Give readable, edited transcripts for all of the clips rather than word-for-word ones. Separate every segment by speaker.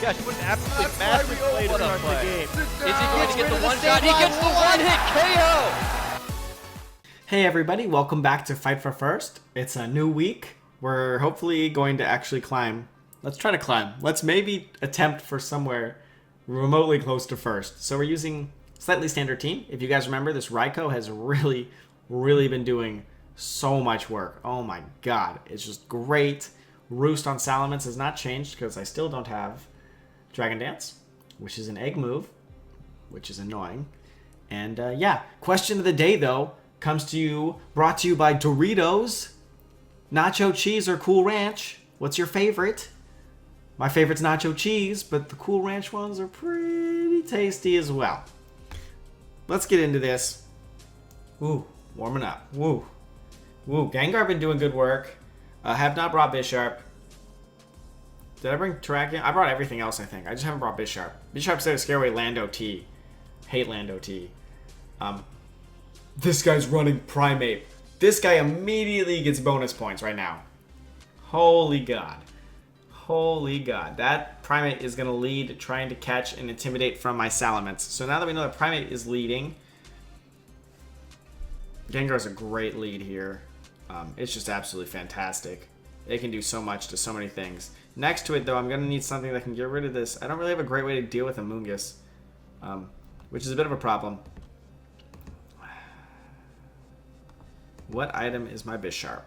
Speaker 1: Gosh, what an absolutely massive play to start the game.
Speaker 2: Is he going to get the one shot? He gets the one hit KO!
Speaker 3: Hey everybody, welcome back to Fight for First. It's a new week. We're hopefully going to actually climb. Let's try to climb. Let's maybe attempt for somewhere remotely close to first. So we're using slightly standard team. If you guys remember, this Raikou has really been doing so much work. Oh my god, it's just great. Roost on Salamence has not changed because I still don't have Dragon Dance, which is an egg move, which is annoying. And yeah, question of the day though comes to you, brought to you by Doritos, Nacho Cheese or Cool Ranch. What's your favorite? My favorite's Nacho Cheese, but the Cool Ranch ones are pretty tasty as well. Let's get into this. Ooh, warming up. Woo. Woo, Gengar been doing good work. Have not brought Bisharp. Did I bring Terrakion? I brought everything else, I think. I just haven't brought Bisharp. Bisharp said to scare away Lando T. Hate Lando T. This guy's running Primeape. This guy immediately gets bonus points right now. Holy god. Holy god. That Primeape is going to lead trying to catch and intimidate from my Salamence. So now that we know that Primeape is leading, Gengar's a great lead here. It's just absolutely fantastic. It can do so much to so many things. Next to it, though, I'm going to need something that can get rid of this. I don't really have a great way to deal with Amoonguss, which is a bit of a problem. What item is my Bisharp?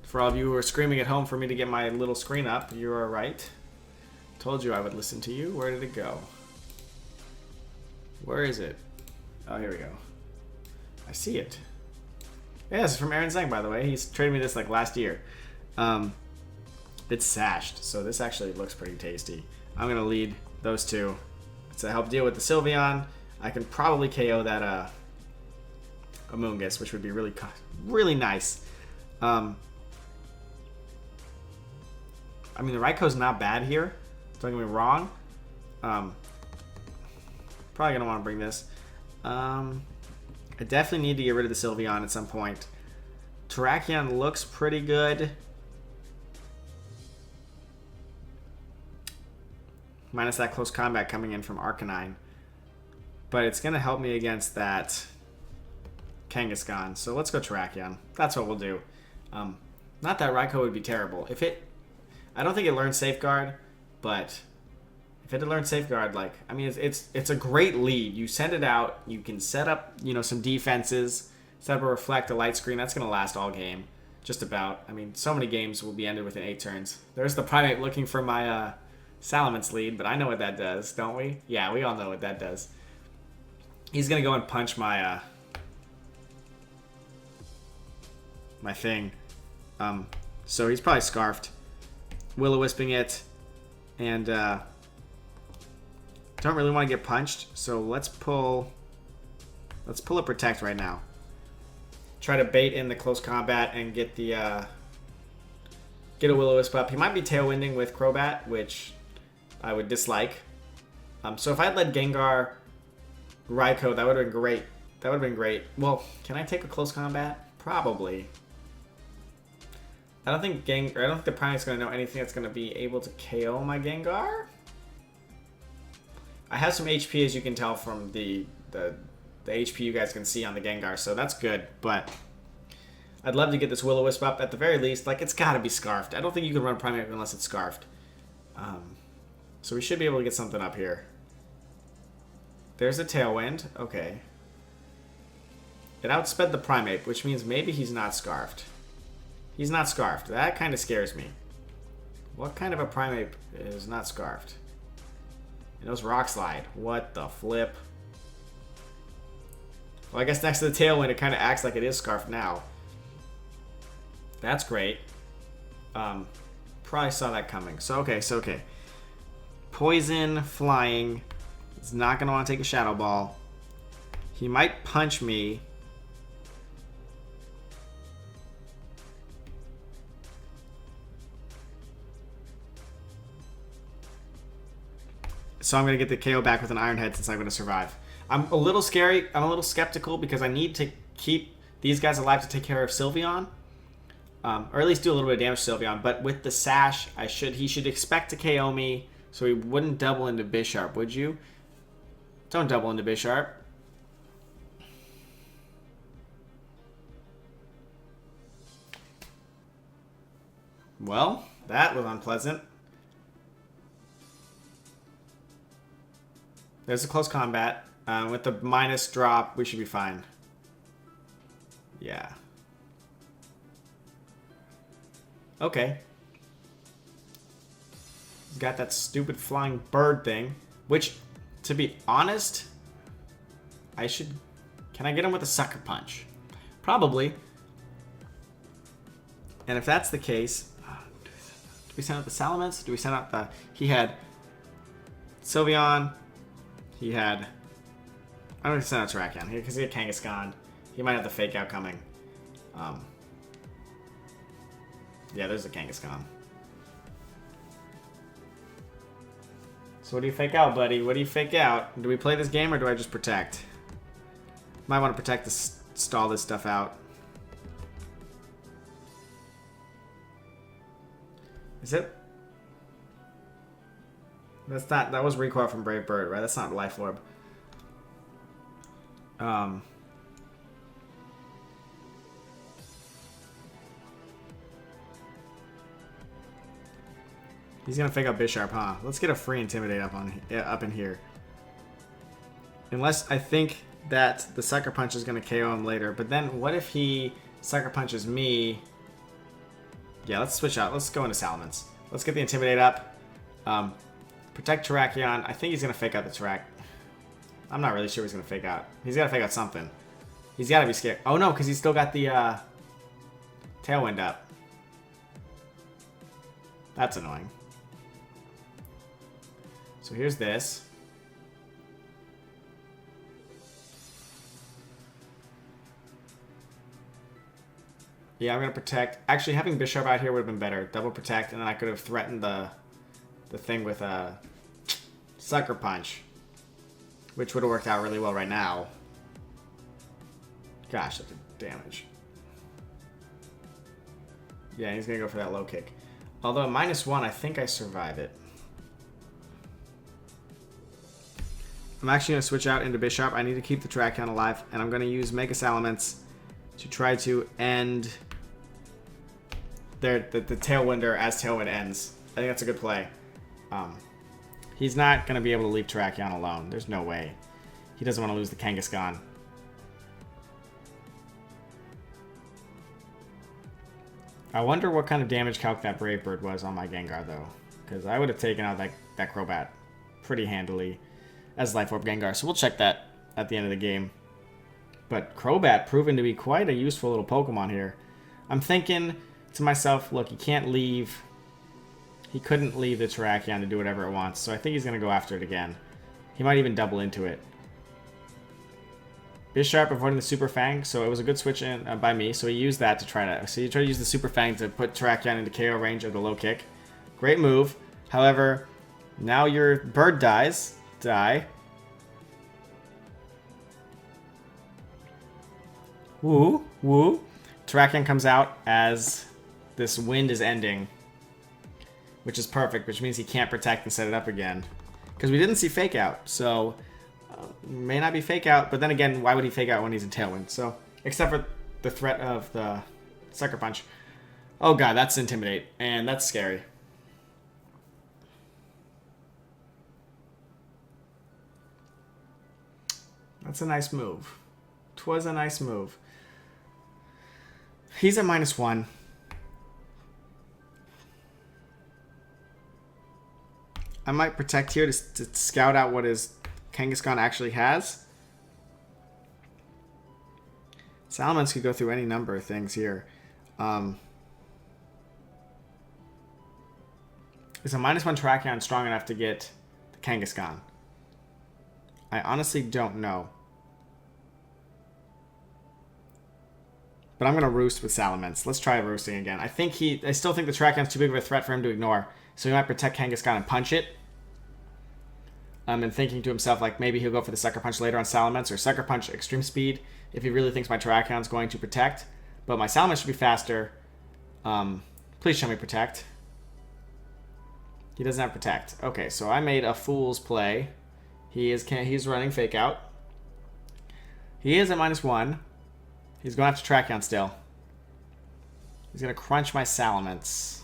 Speaker 3: For all of you who are screaming at home for me to get my little screen up, you are right. Told you I would listen to you. Where did it go? Where is it? Oh, here we go. I see it. Yeah, this is from Aaron Zeng, by the way. He's traded me this like last year. It's sashed, so this actually looks pretty tasty. I'm going to lead those two to help deal with the Sylveon. I can probably KO that Amoonguss, which would be really nice. I mean, the Raikou's not bad here. Don't get me wrong. Probably going to want to bring this. I definitely need to get rid of the Sylveon at some point. Terrakion looks pretty good. Minus that close combat coming in from Arcanine. But it's going to help me against that Kangaskhan. So let's go Terrakion. That's what we'll do. Not that Raikou would be terrible. I don't think it learned Safeguard, but if it had learned Safeguard, like, I mean, it's a great lead. You send it out, you can set up, some defenses, set up a Reflect, a Light Screen. That's going to last all game, just about. I mean, so many games will be ended within 8 turns. There's the Primeape looking for my Salamence lead, but I know what that does, don't we? Yeah, we all know what that does. He's going to go and punch my my thing. So he's probably Scarfed. Will-O-Wisping it, and don't really want to get punched, so let's pull a Protect right now. Try to bait in the close combat and get a Will-O-Wisp up. He might be Tailwinding with Crobat, which I would dislike. So if I had led Gengar, Raikou, that would have been great. That would have been great. Well, can I take a close combat? Probably. I don't think the Primeape's going to know anything that's going to be able to KO my Gengar. I have some HP, as you can tell from the HP you guys can see on the Gengar, so that's good. But I'd love to get this Will-O-Wisp up at the very least. Like, it's got to be Scarfed. I don't think you can run Primeape unless it's Scarfed. So we should be able to get something up here. There's a Tailwind. Okay. It outsped the Primeape, which means maybe he's not Scarfed. He's not Scarfed. That kind of scares me. What kind of a Primeape is not Scarfed? It knows Rock Slide. What the flip? Well, I guess next to the Tailwind, it kind of acts like it is Scarfed now. That's great. Probably saw that coming. So, okay. Poison, Flying. He's not going to want to take a Shadow Ball. He might punch me. So I'm going to get the KO back with an Iron Head since I'm going to survive. I'm a little skeptical because I need to keep these guys alive to take care of Sylveon. Or at least do a little bit of damage to Sylveon. But with the Sash, he should expect to KO me, so he wouldn't double into Bisharp, would you? Don't double into Bisharp. Well, that was unpleasant. There's a close combat. With the minus drop, we should be fine. Yeah. Okay. He's got that stupid flying bird thing, which, to be honest, I should... Can I get him with a Sucker Punch? Probably. And if that's the case... Do we send out the Salamence? Do we send out the... He had Sylveon. He had... I don't know if he sent out Terrakion because he had Kangaskhan. He might have the Fake Out coming. Yeah, there's a Kangaskhan. So what do you fake out, buddy? What do you fake out? Do we play this game or do I just protect? Might want to protect to stall this stuff out. Is it? That's not... That was recoil from Brave Bird, right? That's not Life Orb. He's gonna fake out Bisharp, huh? Let's get a free Intimidate up in here. Unless I think that the Sucker Punch is gonna KO him later. But then what if he Sucker Punches me? Yeah, let's switch out. Let's go into Salamence. Let's get the Intimidate up. Protect Terrakion. I think he's gonna fake out the Terrak. I'm not really sure he's gonna fake out. He's gotta fake out something. He's gotta be scared. Oh no, because he's still got the Tailwind up. That's annoying. So here's this. Yeah, I'm gonna protect. Actually, having Bisharp out here would have been better. Double protect, and then I could have threatened the thing with a Sucker Punch, which would have worked out really well right now. Gosh, that's damage. Yeah, he's gonna go for that low kick. Although at -1, I think I survive it. I'm actually going to switch out into Bisharp. I need to keep the Terrakion alive, and I'm going to use Mega Salamence to try to end the Tailwinder as Tailwind ends. I think that's a good play. He's not going to be able to leave Terrakion alone. There's no way. He doesn't want to lose the Kangaskhan. I wonder what kind of damage calc that Brave Bird was on my Gengar, though. Because I would have taken out that Crobat pretty handily as Life Orb Gengar. So we'll check that at the end of the game. But Crobat proven to be quite a useful little Pokemon here. I'm thinking to myself, look, he can't leave. He couldn't leave the Terrakion to do whatever it wants. So I think he's going to go after it again. He might even double into it. Bisharp avoiding the Super Fang, so it was a good switch in by me. So he used that to try to... So he tried to use the Super Fang to put Terrakion into KO range of the low kick. Great move. However, now your bird dies. Woo, woo. Terrakion comes out as this wind is ending, which is perfect, which means he can't protect and set it up again. Because we didn't see Fake Out, so may not be Fake Out, but then again, why would he Fake Out when he's in Tailwind? So, except for the threat of the Sucker Punch. Oh god, that's Intimidate, and that's scary. That's a nice move. 'Twas a nice move. He's at -1. I might protect here to scout out what his Kangaskhan actually has. Salamence could go through any number of things here. Is a -1 Terrakion strong enough to get the Kangaskhan? I honestly don't know. But I'm going to roost with Salamence. Let's try roosting again. I still think the Terrakion's too big of a threat for him to ignore. So he might protect Kangaskhan and punch it. And thinking to himself, like, maybe he'll go for the Sucker Punch later on Salamence, or Sucker Punch Extreme Speed if he really thinks my Terrakion's going to protect. But my Salamence should be faster. Please show me protect. He doesn't have protect. Okay, so I made a fool's play. He's running fake out. He is at -1. He's going to have to Tracheon still. He's going to crunch my Salamence.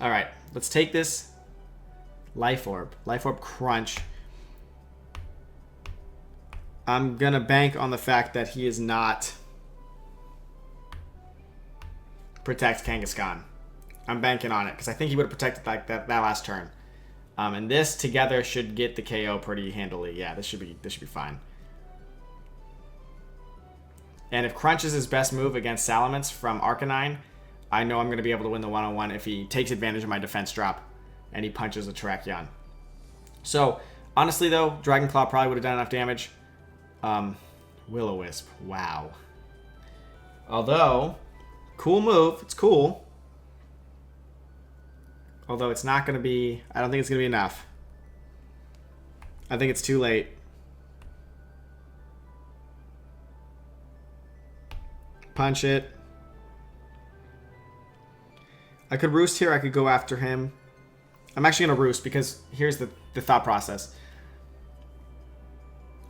Speaker 3: Alright, let's take this Life Orb. Life Orb crunch. I'm going to bank on the fact that he is not protect Kangaskhan. I'm banking on it because I think he would have protected like that last turn. And this together should get the KO pretty handily. Yeah, this should be fine. And if Crunch is his best move against Salamence from Arcanine, I know I'm going to be able to win the one-on-one if he takes advantage of my defense drop and he punches a Terrakion. So, honestly though, Dragon Claw probably would have done enough damage. Will-O-Wisp. Wow. Although, cool move. It's cool. Although it's not going to be... I don't think it's going to be enough. I think it's too late. Punch it. I could Roost here. I could go after him. I'm actually going to Roost because here's the thought process.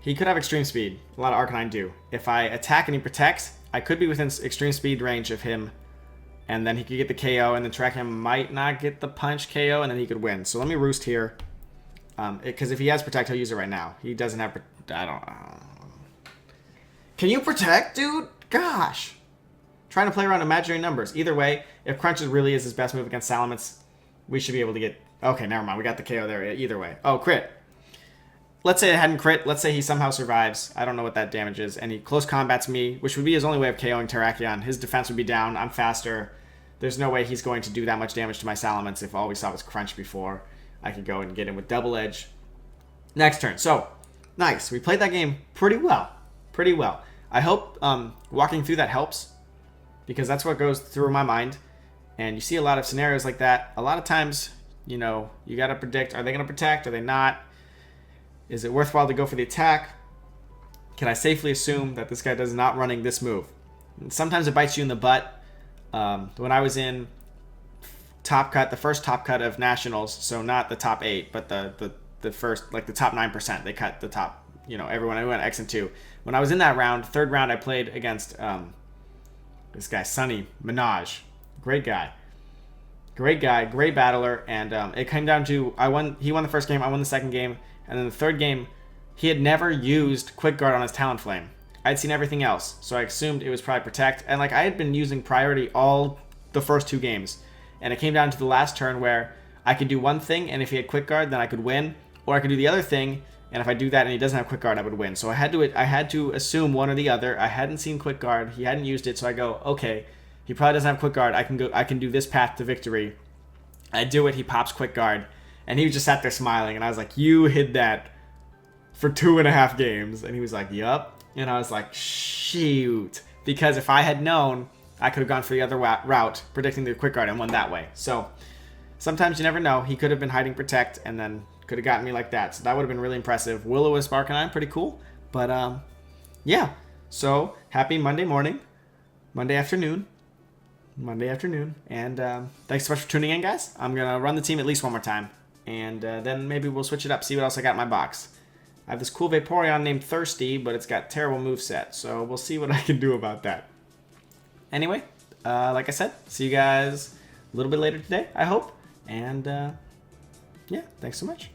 Speaker 3: He could have Extreme Speed. A lot of Arcanine do. If I attack and he protects, I could be within Extreme Speed range of him. And then he could get the KO, and then Terrakion might not get the punch KO, and then he could win. So let me Roost here. Because if he has Protect, he'll use it right now. He doesn't have... I don't... Can you Protect, dude? Gosh. Trying to play around imaginary numbers. Either way, if Crunch really is his best move against Salamence, we should be able to get... Okay, never mind. We got the KO there. Either way. Oh, crit. Let's say it hadn't crit. Let's say he somehow survives. I don't know what that damage is. And he close combats me, which would be his only way of KOing Terrakion. His defense would be down. I'm faster. There's no way he's going to do that much damage to my Salamence if all we saw was Crunch before. I could go and get him with Double Edge. Next turn. So, nice. We played that game pretty well. Pretty well. I hope walking through that helps, because that's what goes through my mind. And you see a lot of scenarios like that. A lot of times, you know, you got to predict, are they going to protect? Are they not? Is it worthwhile to go for the attack? Can I safely assume that this guy does not running this move? And sometimes it bites you in the butt. When I was in Top Cut, the first Top Cut of Nationals, so not the top 8, but the first, like the top 9%, they cut the top, you know, everyone. I went X and 2. When I was in that round, third round, I played against this guy, Sonny Minaj. Great guy. Great guy, great battler, and it came down to, he won the first game, I won the second game, and then the third game, he had never used Quick Guard on his Talonflame. I'd seen everything else, so I assumed it was probably Protect. And like I had been using Priority all the first 2 games. And it came down to the last turn where I could do one thing, and if he had Quick Guard, then I could win. Or I could do the other thing, and if I do that and he doesn't have Quick Guard, I would win. So I had to assume one or the other. I hadn't seen Quick Guard, he hadn't used it, so I go, okay, he probably doesn't have Quick Guard. I can do this path to victory. I do it, he pops Quick Guard, and he just sat there smiling, and I was like, you hid that for 2.5 games. And he was like, yup. And I was like, shoot. Because if I had known, I could have gone for the other route, predicting the Quick Guard, and won that way. So, sometimes you never know. He could have been hiding Protect, and then could have gotten me like that. So that would have been really impressive. Will-O-Wisp Arcanine, pretty cool. But, yeah. So, happy Monday morning. Monday afternoon. And thanks so much for tuning in, guys. I'm going to run the team at least one more time. And then maybe we'll switch it up, see what else I got in my box. I have this cool Vaporeon named Thirsty, but it's got terrible moveset, so we'll see what I can do about that. Anyway, like I said, see you guys a little bit later today, I hope. And, yeah, thanks so much.